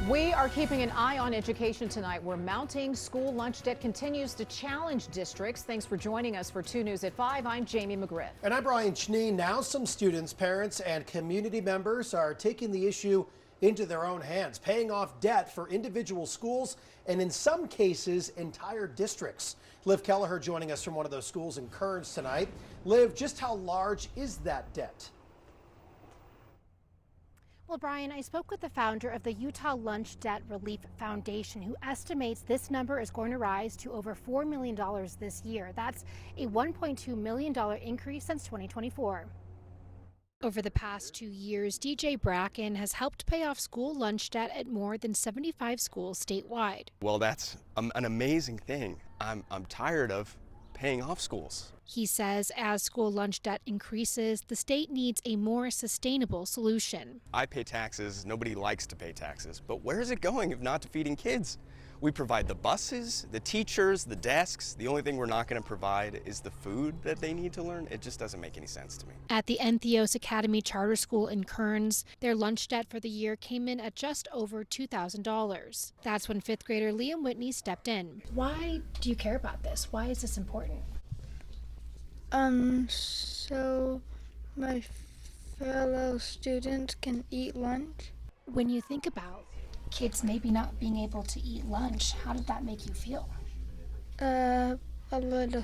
We are keeping an eye on education tonight, where mounting school lunch debt continues to challenge districts. Thanks for joining us for 2 News at 5. I'm Jamie McGriff. And I'm Brian Schnee. Now some students, parents, and community members are taking the issue into their own hands, paying off debt for individual schools and in some cases entire districts. Liv Kelleher joining us from one of those schools in Kearns tonight. Liv, just how large is that debt? Well, Brian, I spoke with the founder of the Utah Lunch Debt Relief Foundation, who estimates this number is going to rise to over $4 million this year. That's a $1.2 million increase since 2024. Over the past 2 years, DJ Bracken has helped pay off school lunch debt at more than 75 schools statewide. Well, that's an amazing thing. I'm tired of paying off schools. He says as school lunch debt increases, the state needs a more sustainable solution. I pay taxes. Nobody likes to pay taxes. But where is it going if not to feeding kids? We provide the buses, the teachers, the desks. The only thing we're not going to provide is the food that they need to learn. It just doesn't make any sense to me. At the Entheos Academy Charter School in Kearns, their lunch debt for the year came in at just over $2,000. That's when 5th grader Liam Whitney stepped in. Why do you care about this? Why is this important? So my fellow students can eat lunch. When you think about kids maybe not being able to eat lunch, how did that make you feel? A little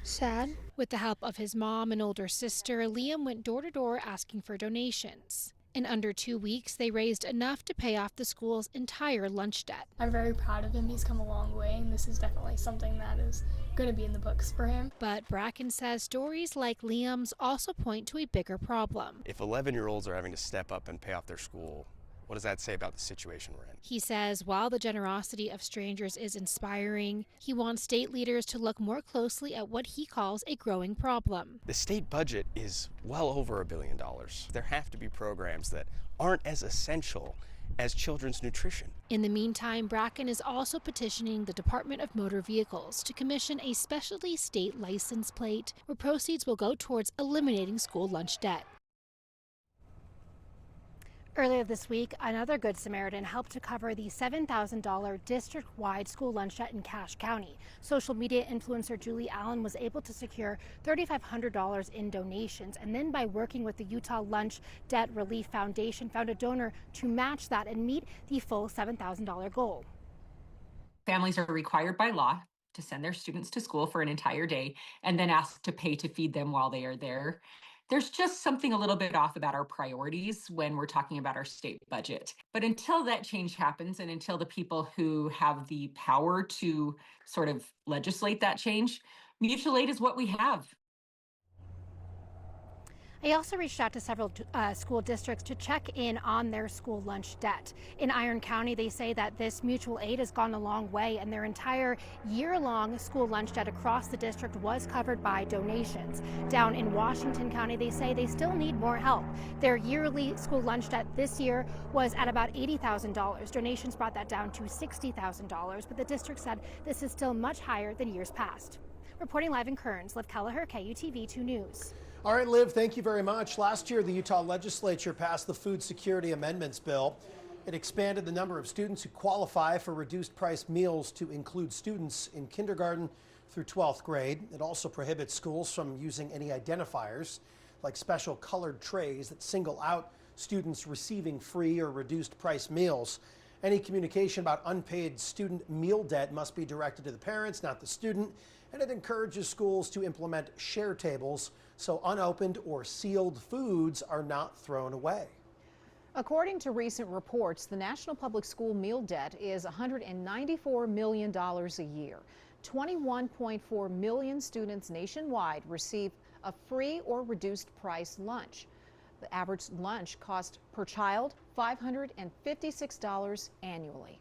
sad. With the help of his mom and older sister, Liam went door to door asking for donations. In under 2 weeks, they raised enough to pay off the school's entire lunch debt. I'm very proud of him. He's come a long way, and this is definitely something that is going to be in the books for him. But Bracken says stories like Liam's also point to a bigger problem. If 11-year-olds are having to step up and pay off their school, what does that say about the situation we're in? He says while the generosity of strangers is inspiring, he wants state leaders to look more closely at what he calls a growing problem. The state budget is well over $1 billion. There have to be programs that aren't as essential as children's nutrition. In the meantime, Bracken is also petitioning the Department of Motor Vehicles to commission a specialty state license plate where proceeds will go towards eliminating school lunch debt. Earlier this week, another Good Samaritan helped to cover the $7,000 district-wide school lunch debt in Cache County. Social media influencer Julie Allen was able to secure $3,500 in donations, and then by working with the Utah Lunch Debt Relief Foundation, found a donor to match that and meet the full $7,000 goal. Families are required by law to send their students to school for an entire day and then asked to pay to feed them while they are there. There's just something a little bit off about our priorities when we're talking about our state budget. But until that change happens, and until the people who have the power to sort of legislate that change, mutual aid is what we have. I also reached out to several school districts to check in on their school lunch debt. In Iron County, they say that this mutual aid has gone a long way, and their entire year-long school lunch debt across the district was covered by donations. Down in Washington County, they say they still need more help. Their yearly school lunch debt this year was at about $80,000. Donations brought that down to $60,000, but the district said this is still much higher than years past. Reporting live in Kearns, Liv Kelleher, KUTV 2 News. All right, Liv, thank you very much. Last year, the Utah legislature passed the Food Security Amendments Bill. It expanded the number of students who qualify for reduced price meals to include students in kindergarten through 12th grade. It also prohibits schools from using any identifiers like special colored trays that single out students receiving free or reduced price meals. Any communication about unpaid student meal debt must be directed to the parents, not the student. And it encourages schools to implement share tables so unopened or sealed foods are not thrown away. According to recent reports, the National Public School meal debt is $194 million a year. 21.4 million students nationwide receive a free or reduced price lunch. The average lunch cost per child $556 annually.